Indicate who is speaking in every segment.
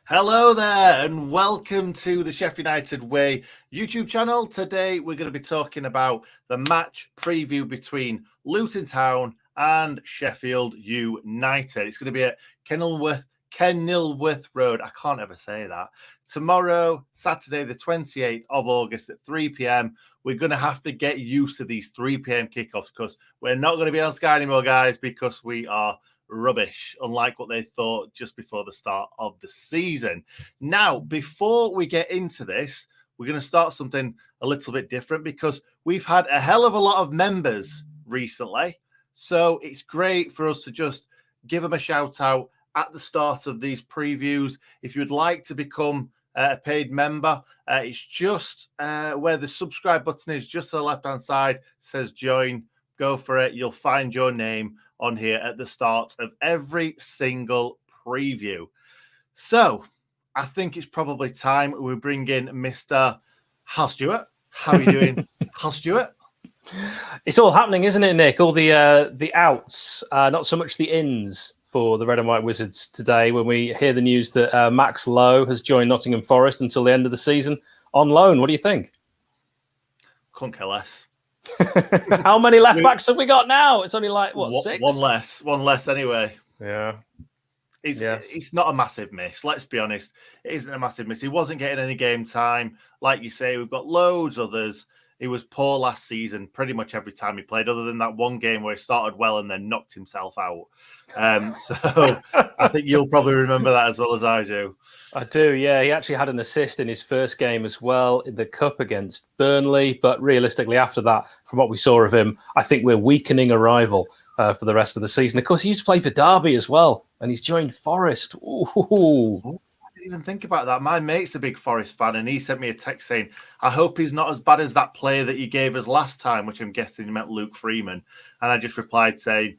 Speaker 1: Hello there and welcome to the Sheffield United Way YouTube channel. Today we're going to be talking about the match preview between Luton Town and Sheffield United. It's going to be at Kenilworth Road. I can't ever say that. Tomorrow, Saturday the 28th of August at 3 p.m. We're going to have to get used to these 3 p.m. kickoffs because we're not going to be on Sky anymore, guys, because we are rubbish, unlike what they thought just before the start of the season. Now, before we get into this, we're going to start something a little bit different because we've had a hell of a lot of members recently. So it's great for us to just give them a shout out at the start of these previews. If you would like to become a paid member, it's just where the subscribe button is, just to the left-hand side, says join. Go for it. You'll find your name on here at the start of every single preview. So I think it's probably time we bring in Mr. Hal Stewart. How are you doing, Hal Stewart?
Speaker 2: It's all happening, isn't it, Nick? All the outs, not so much the ins for the Red and White Wizards today when we hear the news that Max Lowe has joined Nottingham Forest until the end of the season on loan. What do you think?
Speaker 1: Couldn't care less.
Speaker 2: How many left backs have we got now? It's only like, what, 6?
Speaker 1: One less anyway.
Speaker 2: Yeah.
Speaker 1: It's not a massive miss. Let's be honest. It isn't a massive miss. He wasn't getting any game time. Like you say, we've got loads others. He was poor last season pretty much every time he played, other than that one game where he started well and then knocked himself out. So I think you'll probably remember that as well as I do.
Speaker 2: I do, yeah. He actually had an assist in his first game as well in the Cup against Burnley. But realistically, after that, from what we saw of him, I think we're weakening a rival for the rest of the season. Of course, he used to play for Derby as well, and he's joined Forest. Ooh.
Speaker 1: I didn't even think about that. My mate's a big Forest fan, and he sent me a text saying, I hope he's not as bad as that player that you gave us last time, which I'm guessing you meant Luke Freeman. And I just replied saying,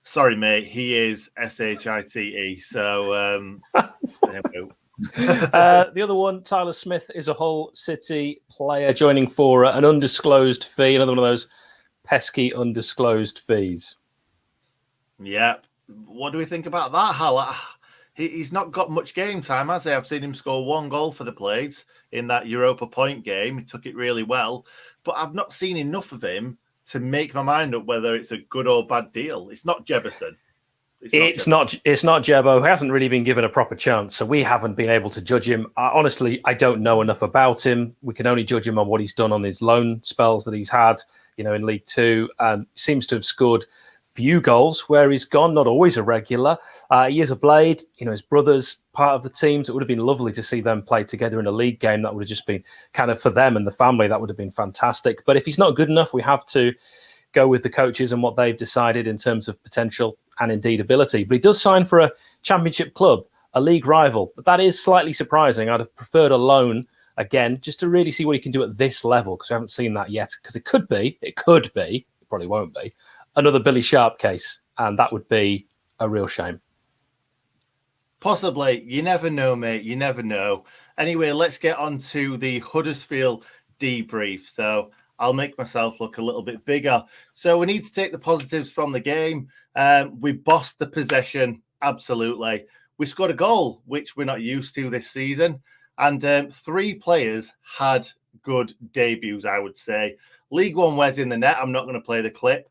Speaker 1: sorry, mate, he is SHITE. So, there we go.
Speaker 2: The other one, Tyler Smith, is a Hull City player joining for an undisclosed fee. Another one of those pesky undisclosed fees.
Speaker 1: Yeah. What do we think about that, Hal? He's not got much game time, has he? I've seen him score 1 goal for the Blades in that Europa Point game. He took it really well. But I've not seen enough of him to make my mind up whether it's a good or bad deal. It's not Jefferson.
Speaker 2: It's not Jebo. He hasn't really been given a proper chance, so we haven't been able to judge him. Honestly, I don't know enough about him. We can only judge him on what he's done on his loan spells that he's had, in League Two. Seems to have scored few goals where he's gone, not always a regular. He is a Blade. His brother's part of the team, so it would have been lovely to see them play together in a league game. That would have just been kind of for them and the family. That would have been fantastic. But if he's not good enough, we have to go with the coaches and what they've decided in terms of potential and indeed ability. But he does sign for a championship club, a league rival. But that is slightly surprising. I'd have preferred a loan again, just to really see what he can do at this level, because we haven't seen that yet. Because it could be, it probably won't be, another Billy Sharp case, and that would be a real shame.
Speaker 1: Possibly. You never know, mate. You never know. Anyway, let's get on to the Huddersfield debrief. So I'll make myself look a little bit bigger. So we need to take the positives from the game. We bossed the possession, absolutely. We scored a goal, which we're not used to this season. And 3 players had good debuts, I would say. League One Wes in the net. I'm not going to play the clip.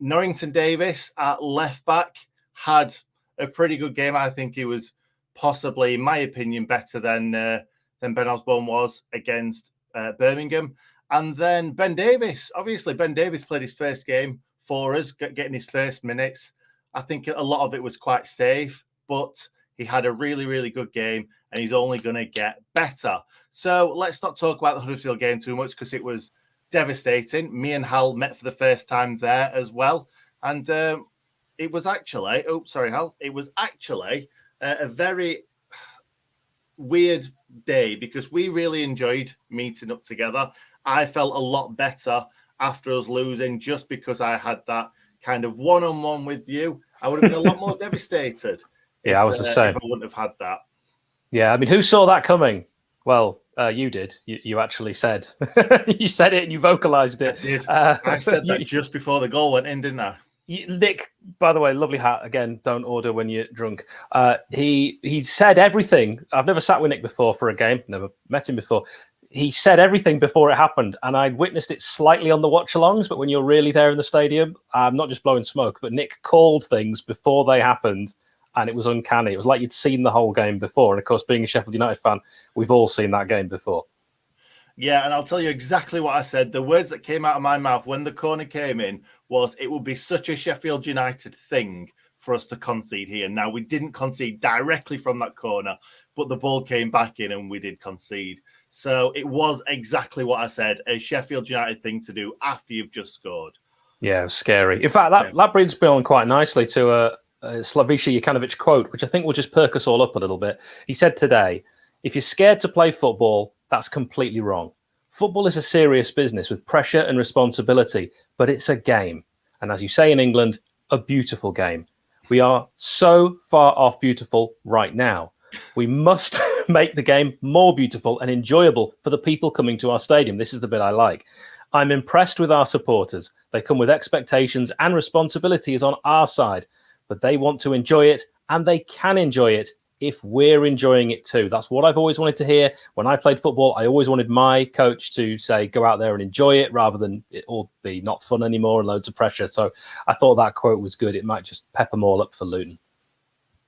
Speaker 1: Norrington Davis at left back had a pretty good game. I think he was possibly, in my opinion, better than Ben Osborne was against Birmingham. And then Ben Davis. Obviously, Ben Davis played his first game for us, getting his first minutes. I think a lot of it was quite safe, but he had a really, really good game, and he's only going to get better. So let's not talk about the Huddersfield game too much because it was devastating. Me and Hal met for the first time there as well. And it was actually, Hal, it was actually a very weird day because we really enjoyed meeting up together. I felt a lot better after us losing just because I had that kind of one-on-one with you. I would have been a lot more devastated.
Speaker 2: Yeah, I was the same.
Speaker 1: If I wouldn't have had that.
Speaker 2: Yeah, I mean, who saw that coming? Well, you did. You actually said. You said it and you vocalized it.
Speaker 1: I did. I said that just before the goal went in, didn't I?
Speaker 2: Nick, by the way, lovely hat. Again, don't order when you're drunk. He said everything. I've never sat with Nick before for a game. Never met him before. He said everything before it happened, and I witnessed it slightly on the watch-alongs. But when you're really there in the stadium, I'm not just blowing smoke, but Nick called things before they happened, and it was uncanny. It was like you'd seen the whole game before. And of course, being a Sheffield United fan, we've all seen that game before.
Speaker 1: Yeah, and I'll tell you exactly what I said. The words that came out of my mouth when the corner came in was, it would be such a Sheffield United thing for us to concede here. Now, we didn't concede directly from that corner, but the ball came back in and we did concede. So it was exactly what I said, a Sheffield United thing to do after you've just scored.
Speaker 2: Yeah, it was scary. In fact, that brings me on quite nicely to a Slavisha Jokanovic quote, which I think will just perk us all up a little bit. He said today, if you're scared to play football, that's completely wrong. Football is a serious business with pressure and responsibility, but it's a game. And as you say in England, a beautiful game. We are so far off beautiful right now. We must make the game more beautiful and enjoyable for the people coming to our stadium. This is the bit I like. I'm impressed with our supporters. They come with expectations and responsibility is on our side, but they want to enjoy it and they can enjoy it if we're enjoying it too. That's what I've always wanted to hear. When I played football, I always wanted my coach to say, go out there and enjoy it rather than it all be not fun anymore and loads of pressure. So I thought that quote was good. It might just pep them all up for Luton.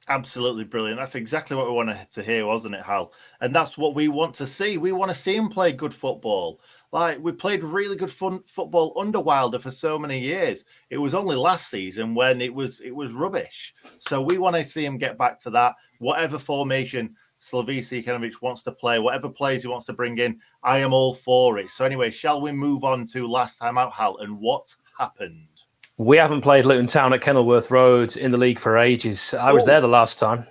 Speaker 1: Absolutely brilliant. That's exactly what we wanted to hear, wasn't it, Hal? And that's what we want to see. We want to see him play good football. Like, we played really good football under Wilder for so many years. It was only last season when it was rubbish. So we want to see him get back to that. Whatever formation Slavisha Jokanovic wants to play, whatever players he wants to bring in, I am all for it. So anyway, shall we move on to last time out, Hal, and what happened?
Speaker 2: We haven't played Luton Town at Kenilworth Road in the league for ages. I was there the last time.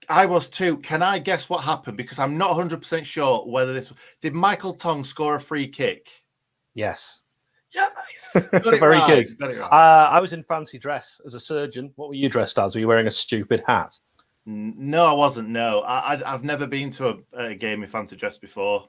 Speaker 1: I was too. Can I guess what happened? Because I'm not 100% sure whether this... Did Michael Tong score a free kick?
Speaker 2: Yes.
Speaker 1: Yes.
Speaker 2: Very
Speaker 1: right.
Speaker 2: good.
Speaker 1: Got it right.
Speaker 2: I was in fancy dress as a surgeon. What were you dressed as? Were you wearing a stupid hat?
Speaker 1: No, I wasn't. No. I've never been to a game in fancy dress before.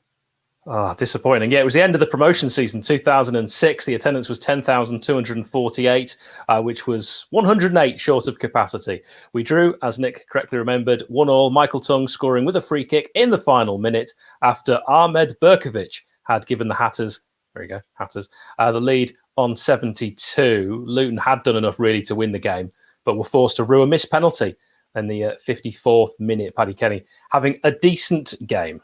Speaker 2: Oh, disappointing. Yeah, it was the end of the promotion season, 2006. The attendance was 10,248, which was 108 short of capacity. We drew, as Nick correctly remembered, 1-1, Michael Tongue scoring with a free kick in the final minute after Ahmed Berkovic had given the Hatters, there you go, Hatters, the lead on 72. Luton had done enough really to win the game, but were forced to rue a missed penalty in the 54th minute. Paddy Kenny having a decent game.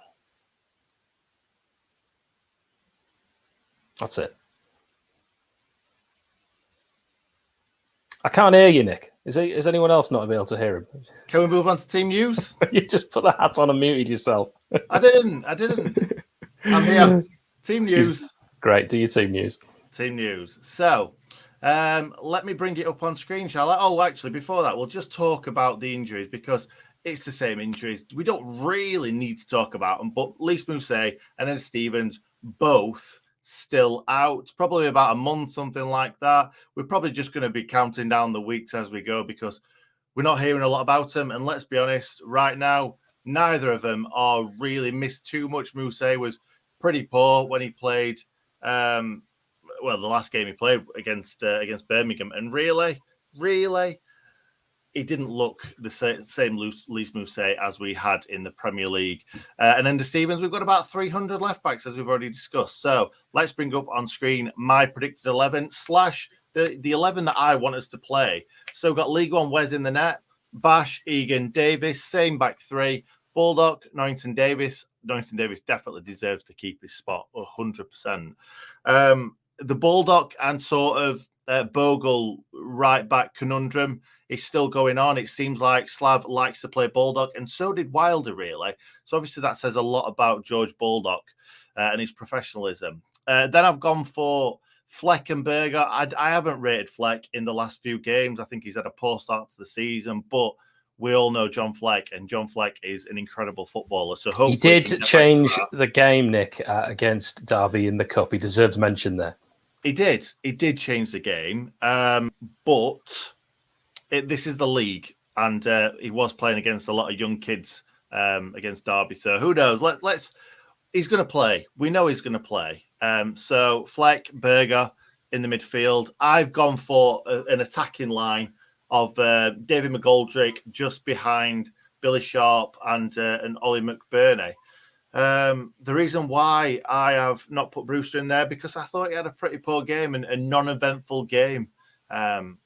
Speaker 2: That's it. I can't hear you, Nick. Is anyone else not able to hear him?
Speaker 1: Can we move on to team news?
Speaker 2: You just put the hat on and muted yourself.
Speaker 1: I didn't. I'm here. Team news.
Speaker 2: Great. Do your team news.
Speaker 1: Team news. So, let me bring it up on screen, shall I? Oh, actually, before that, we'll just talk about the injuries because it's the same injuries. We don't really need to talk about them, but Lys Mousset and then Stevens both still out, probably about a month, something like that. We're probably just going to be counting down the weeks as we go because we're not hearing a lot about them. And let's be honest, right now, neither of them are really missed too much. Mousset was pretty poor when he played, the last game he played against Birmingham. And really, he didn't look the same Lys Mousset as we had in the Premier League. And then the Stevens, we've got about 300 left backs, as we've already discussed. So let's bring up on screen my predicted 11 / the 11 that I want us to play. So we've got League One Wes in the net, Bash, Egan, Davis, same back three, Baldock, Norrington Davis. Norrington Davis definitely deserves to keep his spot, 100%. The Baldock and sort of Bogle right back conundrum is still going on. It seems like Slav likes to play Baldock, and so did Wilder, really. So obviously that says a lot about George Baldock and his professionalism. Then I've gone for Fleck and Berger. I haven't rated Fleck in the last few games. I think he's had a poor start to the season, but we all know John Fleck, and John Fleck is an incredible footballer. So hopefully
Speaker 2: he did change the game, Nick, against Derby in the Cup. He deserves mention there.
Speaker 1: He did. He did change the game, but this is the league, and he was playing against a lot of young kids against Derby. So who knows? Let's. He's going to play. We know he's going to play. So Fleck, Berger, in the midfield. I've gone for an attacking line of David McGoldrick just behind Billy Sharp and Ollie McBurney. The reason why I have not put Brewster in there, because I thought he had a pretty poor game and a non-eventful game in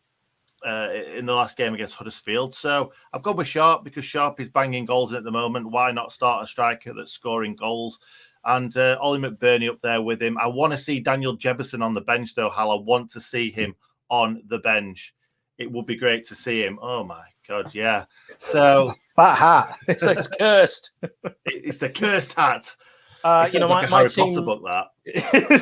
Speaker 1: the last game against Huddersfield. So I've gone with Sharp because Sharp is banging goals in at the moment. Why not start a striker that's scoring goals? And Ollie McBurney up there with him. I want to see Daniel Jefferson on the bench, though, Hal. I want to see him on the bench. It would be great to see him. Oh, my God, yeah. So
Speaker 2: that hat, it's cursed.
Speaker 1: It's the cursed hat.
Speaker 2: My
Speaker 1: Harry
Speaker 2: team,
Speaker 1: Potter book, that.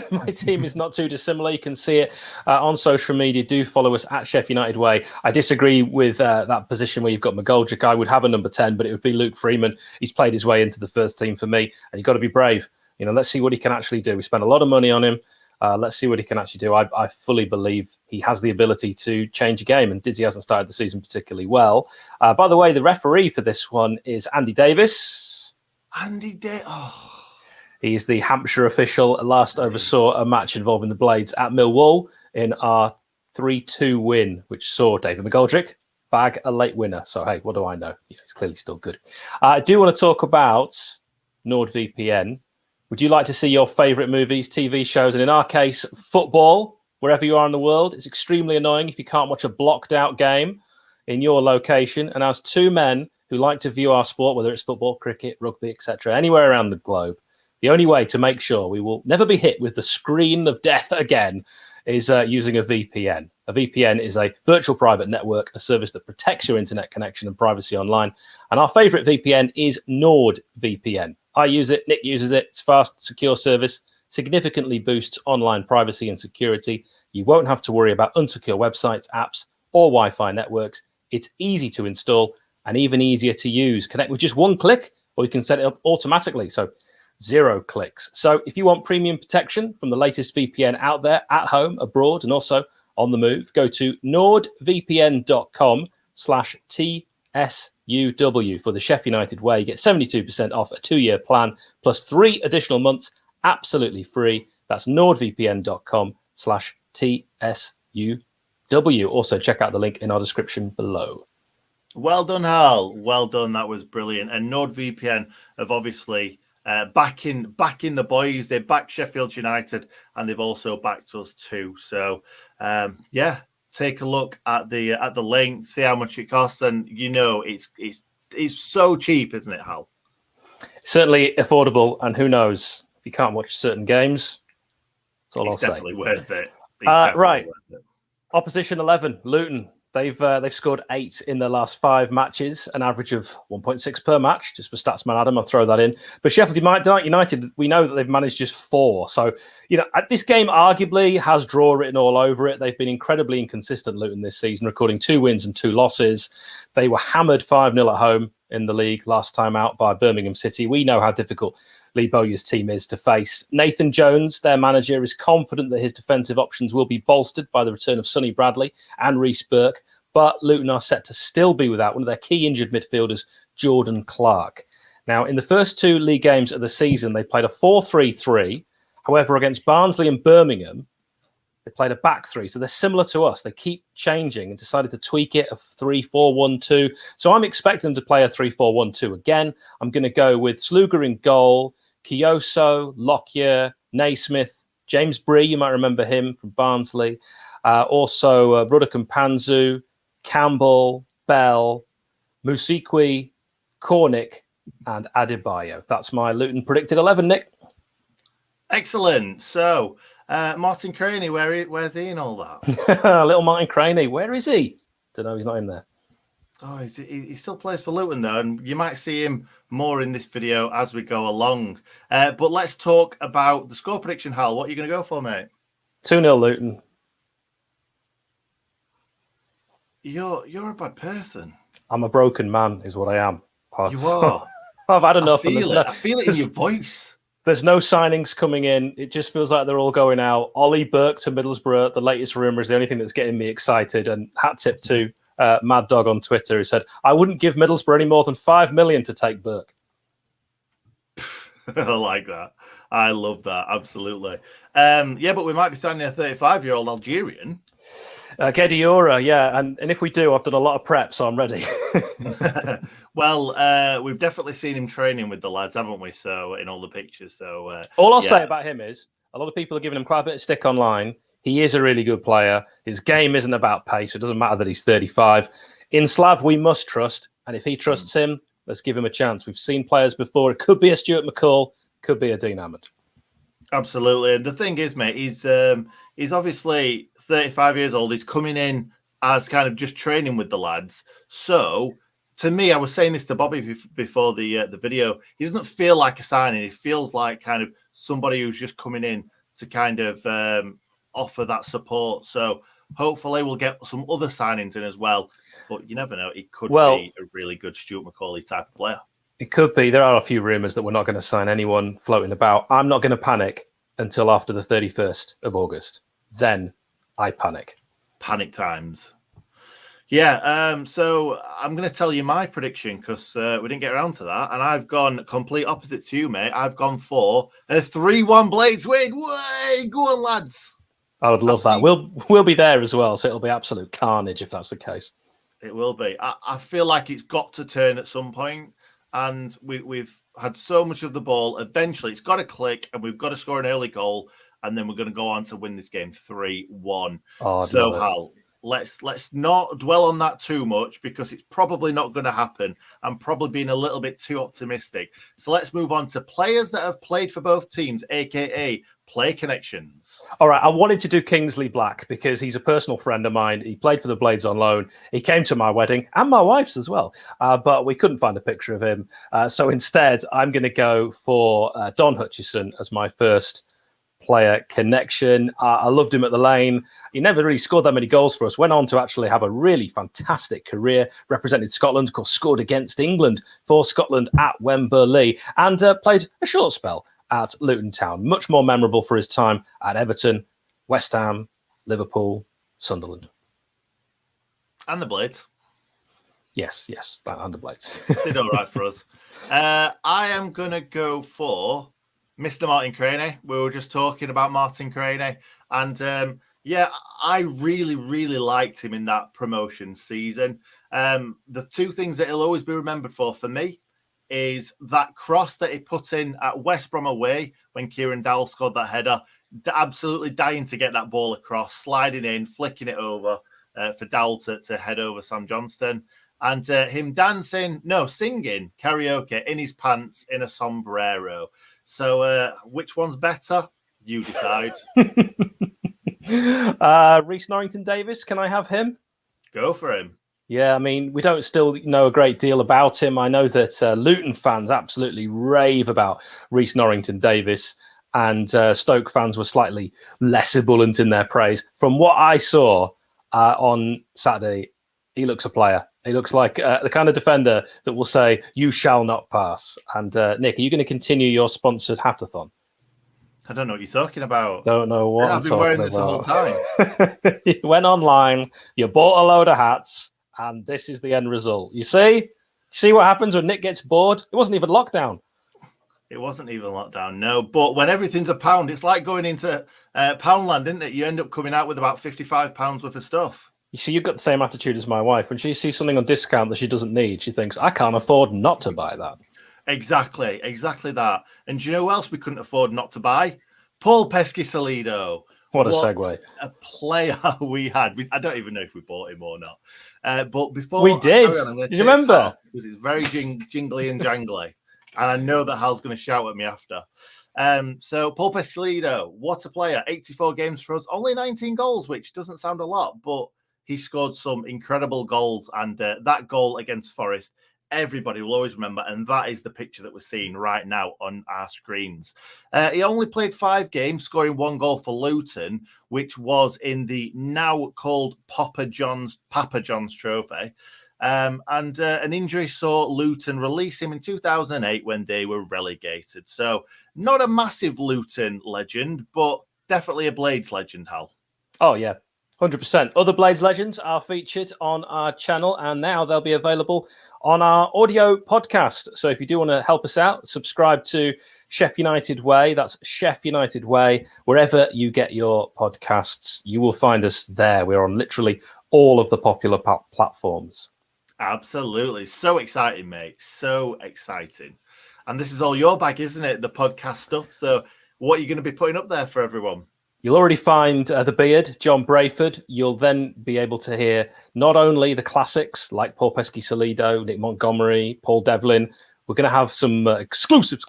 Speaker 2: My team is not too dissimilar. You can see it on social media. Do follow us at Sheff United Way. I disagree with that position where you've got McGoldrick. I would have a number 10, but it would be Luke Freeman. He's played his way into the first team for me, and you've got to be brave. Let's see what he can actually do. We spent a lot of money on him. Let's see what he can actually do. I fully believe he has the ability to change a game, and Dizzy hasn't started the season particularly well. By the way, the referee for this one is Andy Davis.
Speaker 1: Andy Davis. Oh.
Speaker 2: He's the Hampshire official. Last oversaw a match involving the Blades at Millwall in our 3-2 win, which saw David McGoldrick bag a late winner. So, hey, what do I know? He's clearly still good. I do want to talk about NordVPN. Would you like to see your favourite movies, TV shows, and in our case, football, wherever you are in the world? It's extremely annoying if you can't watch a blocked out game in your location. And as two men who like to view our sport, whether it's football, cricket, rugby, etc., anywhere around the globe, the only way to make sure we will never be hit with the screen of death again is using a VPN. A VPN is a virtual private network, a service that protects your internet connection and privacy online. And our favorite VPN is NordVPN. I use it, Nick uses it. It's fast, secure service, significantly boosts online privacy and security. You won't have to worry about unsecure websites, apps, or Wi-Fi networks. It's easy to install and even easier to use. Connect with just one click, or you can set it up automatically. So 0 clicks. So if you want premium protection from the latest VPN out there, at home, abroad, and also on the move, go to nordvpn.com/TSUW for the Sheff United Way. You get 72% off a 2-year plan plus 3 additional months absolutely free. That's nordvpn.com/TSUW. Also, check out the link in our description below.
Speaker 1: Well done, Hal. Well done. That was brilliant. And NordVPN have obviously backing the boys. They backed Sheffield United, and they've also backed us too. So take a look at the link, see how much it costs, and it's so cheap, isn't it, Hal?
Speaker 2: Certainly affordable, and who knows, if you can't watch certain games, that's all I'll say.
Speaker 1: Definitely worth it.
Speaker 2: Right. Opposition 11, Luton. They've scored 8 in their last 5 matches, an average of 1.6 per match, just for Statsman Adam. I'll throw that in. But Sheffield United, we know that they've managed just 4. So, this game arguably has draw written all over it. They've been incredibly inconsistent, Luton, this season, recording 2 wins and 2 losses. They were hammered 5-0 at home in the league last time out by Birmingham City. We know how difficult Lee Bowyer's team is to face. Nathan Jones, their manager, is confident that his defensive options will be bolstered by the return of Sonny Bradley and Reece Burke, but Luton are set to still be without one of their key injured midfielders, Jordan Clark. Now, in the first 2 league games of the season, they played a 4-3-3. However, against Barnsley and Birmingham, they played a back 3. So they're similar to us. They keep changing and decided to tweak it, a 3-4-1-2. So I'm expecting them to play a 3-4-1-2 again. I'm going to go with Sluga in goal, Kioso, Lockyer, Naismith, James Bree, you might remember him from Barnsley. Also, Ruddock Panzu, Campbell, Bell, Musikwi, Cornick, and Adebayo. That's my Luton predicted 11, Nick.
Speaker 1: Excellent. So, Martin Craney, where's he in all that?
Speaker 2: Little Martin Craney, where is he? Don't know, he's not in there.
Speaker 1: Oh, he still plays for Luton, though, and you might see him more in this video as we go along. But let's talk about the score prediction, Hal. What are you going to go for, mate?
Speaker 2: 2-0 Luton.
Speaker 1: You're a bad person.
Speaker 2: I'm a broken man, is what I am.
Speaker 1: You are.
Speaker 2: I've had enough.
Speaker 1: I feel it in your voice.
Speaker 2: There's no signings coming in. It just feels like they're all going out. Ollie Burke to Middlesbrough, the latest rumour, is the only thing that's getting me excited. And hat tip to Mad Dog on Twitter, who said, I wouldn't give Middlesbrough any more than 5 million to take Burke.
Speaker 1: I like that. I love that. Absolutely. Yeah, but we might be signing a 35-year-old Algerian.
Speaker 2: Gediora, yeah. And if we do, I've done a lot of prep, so I'm ready.
Speaker 1: Well, we've definitely seen him training with the lads, haven't we? So in all the pictures. So
Speaker 2: all I'll say about him is a lot of people are giving him quite a bit of stick online. He is a really good player. His game isn't about pace. So it doesn't matter that he's 35. In Slav, we must trust. And if he trusts him, let's give him a chance. We've seen players before. It could be a Stuart McCall, could be a Dean Hammond.
Speaker 1: Absolutely. The thing is, mate, he's obviously 35 years old. He's coming in as kind of just training with the lads. So to me, I was saying this to Bobby before the video, he doesn't feel like a signing. He feels like kind of somebody who's just coming in to kind of offer that support. So hopefully we'll get some other signings in as well. But you never know. It could be a really good Stuart McCauley type of player.
Speaker 2: It could be. There are a few rumours that we're not going to sign anyone floating about. I'm not going to panic until after the 31st of August. Then I panic.
Speaker 1: Panic times. Yeah, so I'm going to tell you my prediction because we didn't get around to that. And I've gone complete opposite to you, mate. I've gone for a 3-1 Blades win. Way, go on, lads.
Speaker 2: I would love that. We'll be there as well, so it'll be absolute carnage if that's the case.
Speaker 1: It will be. I feel like it's got to turn at some point. And we've had so much of the ball. Eventually, it's got to click, and we've got to score an early goal, and then we're going to go on to win this game 3-1. So, Hal, let's not dwell on that too much because it's probably not going to happen. I'm probably being a little bit too optimistic. So let's move on to players that have played for both teams, aka play connections.
Speaker 2: All right, I wanted to do Kingsley Black because he's a personal friend of mine. He played for the Blades on loan. He came to my wedding and my wife's as well, but we couldn't find a picture of him. So instead, I'm going to go for Don Hutchison as my first player connection. I loved him at the Lane. He never really scored that many goals for us. Went on to actually have a really fantastic career. Represented Scotland, of course, scored against England for Scotland at Wembley, and played a short spell at Luton Town. Much more memorable for his time at Everton, West Ham, Liverpool, Sunderland.
Speaker 1: And the Blades.
Speaker 2: Yes, and the Blades.
Speaker 1: Did all right for us. I am going to go for Mr. Martin Craney. We were just talking about Martin Craney. And yeah, I really, really liked him in that promotion season. The two things that he'll always be remembered for me is that cross that he put in at West Brom away when Kieran Dowell scored that header. Absolutely dying to get that ball across, sliding in, flicking it over for Dowell to head over Sam Johnston. And him singing karaoke in his pants in a sombrero. So which one's better? You decide.
Speaker 2: Reece Norrington-Davies, can I have him?
Speaker 1: Go for him.
Speaker 2: Yeah, I mean, we don't still know a great deal about him. I know that Luton fans absolutely rave about Reece Norrington-Davies, and Stoke fans were slightly less ebullient in their praise. From what I saw on Saturday, he looks a player. He looks like the kind of defender that will say, "You shall not pass." And Nick, are you going to continue your sponsored hatathon?
Speaker 1: I don't know what you're talking about.
Speaker 2: Don't know what I'm
Speaker 1: I've been wearing this the whole time.
Speaker 2: You went online, you bought a load of hats, and this is the end result. You see what happens when Nick gets bored? It wasn't even lockdown.
Speaker 1: It wasn't even lockdown, no. But when everything's a pound, it's like going into Poundland, isn't it? You end up coming out with about £55 worth of stuff.
Speaker 2: You see, you've got the same attitude as my wife. When she sees something on discount that she doesn't need, she thinks, I can't afford not to buy that. Exactly
Speaker 1: that. And do you know who else we couldn't afford not to buy? Paul Pesky-Salido.
Speaker 2: What a segue.
Speaker 1: A player we had. I don't even know if we bought him or not. But before
Speaker 2: we did. Do you remember?
Speaker 1: Because it's very jingly and jangly. And I know that Hal's going to shout at me after. So Paul Pesky-Salido, what a player. 84 games for us. Only 19 goals, which doesn't sound a lot, but he scored some incredible goals. And that goal against Forest, everybody will always remember, and that is the picture that we're seeing right now on our screens. He only played 5 games, scoring 1 goal for Luton, which was in the now called Papa John's Trophy. And an injury saw Luton release him in 2008 when they were relegated. So not a massive Luton legend, but definitely a Blades legend, Hal.
Speaker 2: Oh, yeah. 100%. Other Blades legends are featured on our channel, and now they'll be available on our audio podcast. So if you do want to help us out, subscribe to Sheff United Way. That's Sheff United Way. Wherever you get your podcasts, you will find us there. We're on literally all of the popular platforms.
Speaker 1: Absolutely. So exciting, mate. So exciting. And this is all your bag, isn't it? The podcast stuff. So what are you going to be putting up there for everyone?
Speaker 2: You'll already find the beard, John Brayford. You'll then be able to hear not only the classics like Paul Pesky-Salido, Nick Montgomery, Paul Devlin. We're going to have some exclusive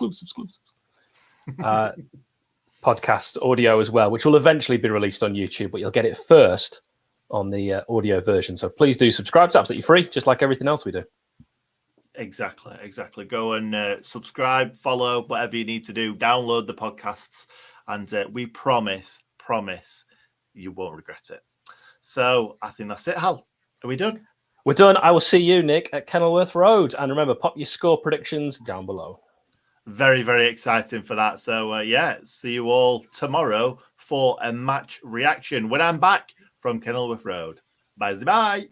Speaker 2: podcast audio as well, which will eventually be released on YouTube, but you'll get it first on the audio version. So please do subscribe. It's absolutely free, just like everything else we do.
Speaker 1: Exactly. Go and subscribe, follow, whatever you need to do. Download the podcasts, and we promise you won't regret it. So I think that's it, Hal. Are we done?
Speaker 2: We're done. I will see you, Nick, at Kenilworth Road. And remember, pop your score predictions down below.
Speaker 1: Very, very exciting for that. So, see you all tomorrow for a match reaction when I'm back from Kenilworth Road. Bye.